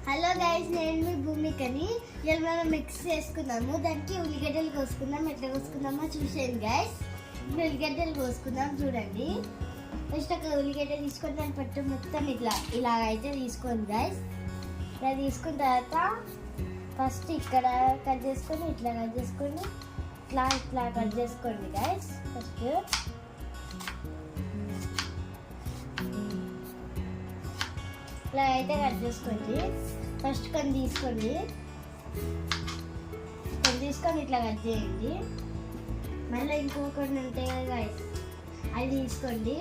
Hello guys, నేను మీ భూమికని. ఇలా మనం మిక్స్ చేసుకుందాము. దానికి ఉల్లిగడ్డలు కోసుకుందాం. ఎట్లా కోసుకుందామో చూసేయండి గైస్. ఇప్పుడు ఉల్లిగడ్డలు కోసుకుందాం, చూడండి. ఫస్ట్ ఒక ఉల్లిగడ్డ తీసుకొని దాని పట్టు మొత్తం ఇలా అయితే తీసుకోండి గైస్. ఇలా తీసుకున్న తర్వాత ఫస్ట్ ఇక్కడ కట్ చేసుకొని ఇట్లా కట్ చేసుకోండి. ఇట్లా కట్ చేసుకోండి గైస్. ఫస్ట్ ఇలా అయితే కట్ చేసుకోండి. ఫస్ట్ కొన్ని తీసుకొని ఇట్లా కట్ చేయండి. మళ్ళీ ఇంకొకటి ఉంటాయి కదా గైస్, అవి తీసుకోండి.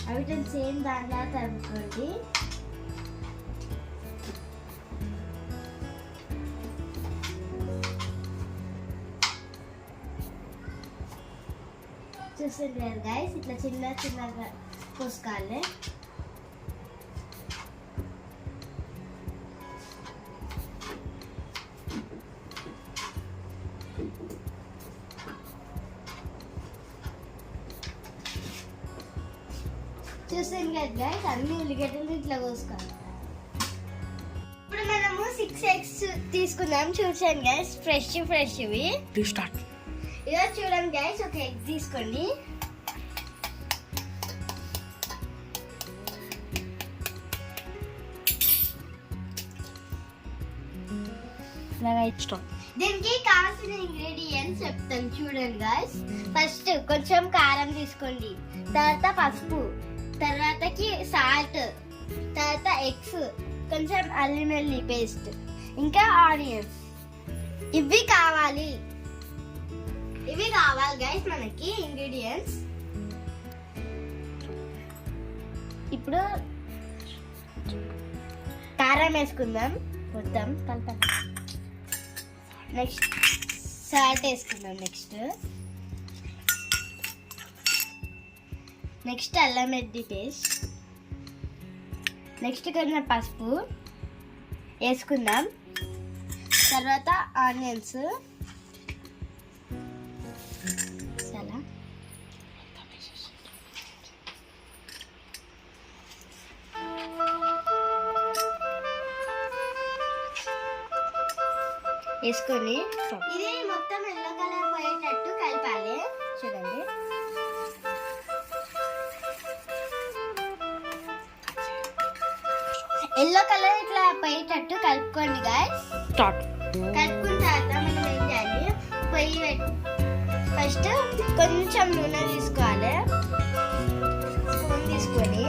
అవి సేమ్ దాంట్లో తరుపుకోండి. చూస్తుంది కదా గైస్, ఇట్లా చిన్నగా కోసుకోవాలి. చూసాను కదా గైస్, అన్ని ఉల్లిగడ్డలు ఇట్లా కోసుకోవాలి. ఇప్పుడు మనము 6 eggs తీసుకుందాం. చూసాను గైస్, ఫ్రెష్ ఇవి. ఇదో చూడండి గైస్, ఒక ఎగ్ తీసుకోండి. దీనికి కావాల్సిన ఇంగ్రీడియంట్స్ చెప్తాను చూడండి గైస్. ఫస్ట్ కొంచెం కారం తీసుకోండి, తర్వాత పసుపు, తర్వాతకి సాల్ట్, తర్వాత ఎగ్స్, కొంచెం అల్లం వెల్లుల్లి పేస్ట్, ఇంకా ఆనియన్స్. ఇవి కావాలి గైస్ మనకి ఇంగ్రీడియంట్స్. ఇప్పుడు కారం వేసుకుందాం మొత్తం కలపాలి. నెక్స్ట్ సాల్ట్ వేసుకుందాం. నెక్స్ట్ అల్లం వెల్లుల్లి పేస్ట్. నెక్స్ట్ కొంచెం పసుపు వేసుకుందాం. తర్వాత ఆనియన్స్, వేసుకొని ఇది మొత్తం ఎల్లో కలర్ పోయేటట్టు కలపాలి. చూడండి, ఎల్లో కలర్ ఇట్లా పోయేటట్టు కలుపుకోండి గైస్. కలుపుకున్న తర్వాత మనం ఏం చేయాలి, ఫస్ట్ కొంచెం నూనె తీసుకోవాలి. స్పూన్ తీసుకొని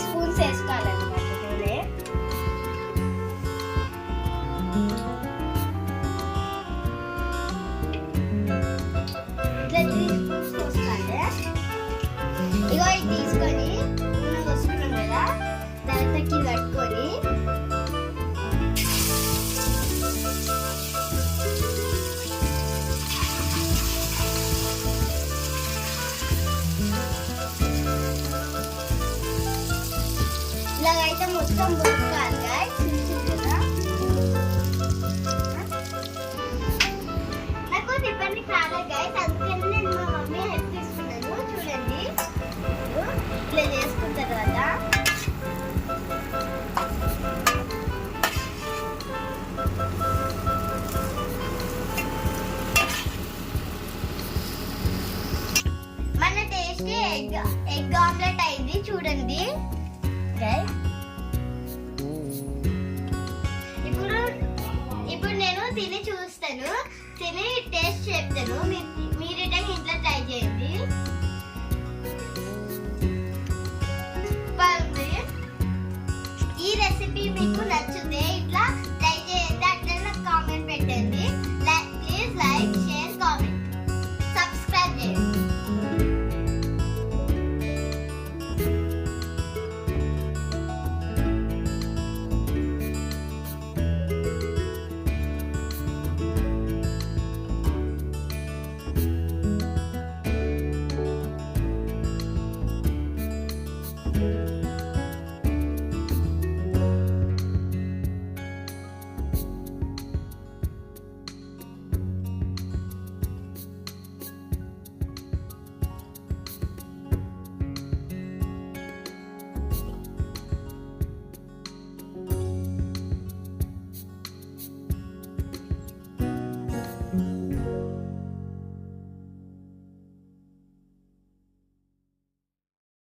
స్పూన్స్ వేసుకోవాలన్నమాట నూనె. ఇట్లా 3 స్పూన్స్ పోసుకోవాలి. ఇగో ఇది తీసుకొని నూనె పోసుకున్నాం కదా, దాంట్లోకి కట్టుకొని ఇలాగైతే మొత్తం పోసుకోవాలి గైస్. నాకు తిప్పండి చాలా గైస్, అందుకని నేను మా మమ్మీ హెల్ప్ తీసుకున్నాను. చూడండి, ఇట్లా చేసుకున్న తర్వాత మన టేస్టీ ఎగ్ ఆమ్లెట్ అయింది. చూడండి గైస్, ఇప్పుడు నేను తిని చూస్తాను, తిని టేస్ట్ చెప్తాను. మీరు ఇంట్లో ట్రై చేయండి. ఈ రెసిపీ మీకు నచ్చితే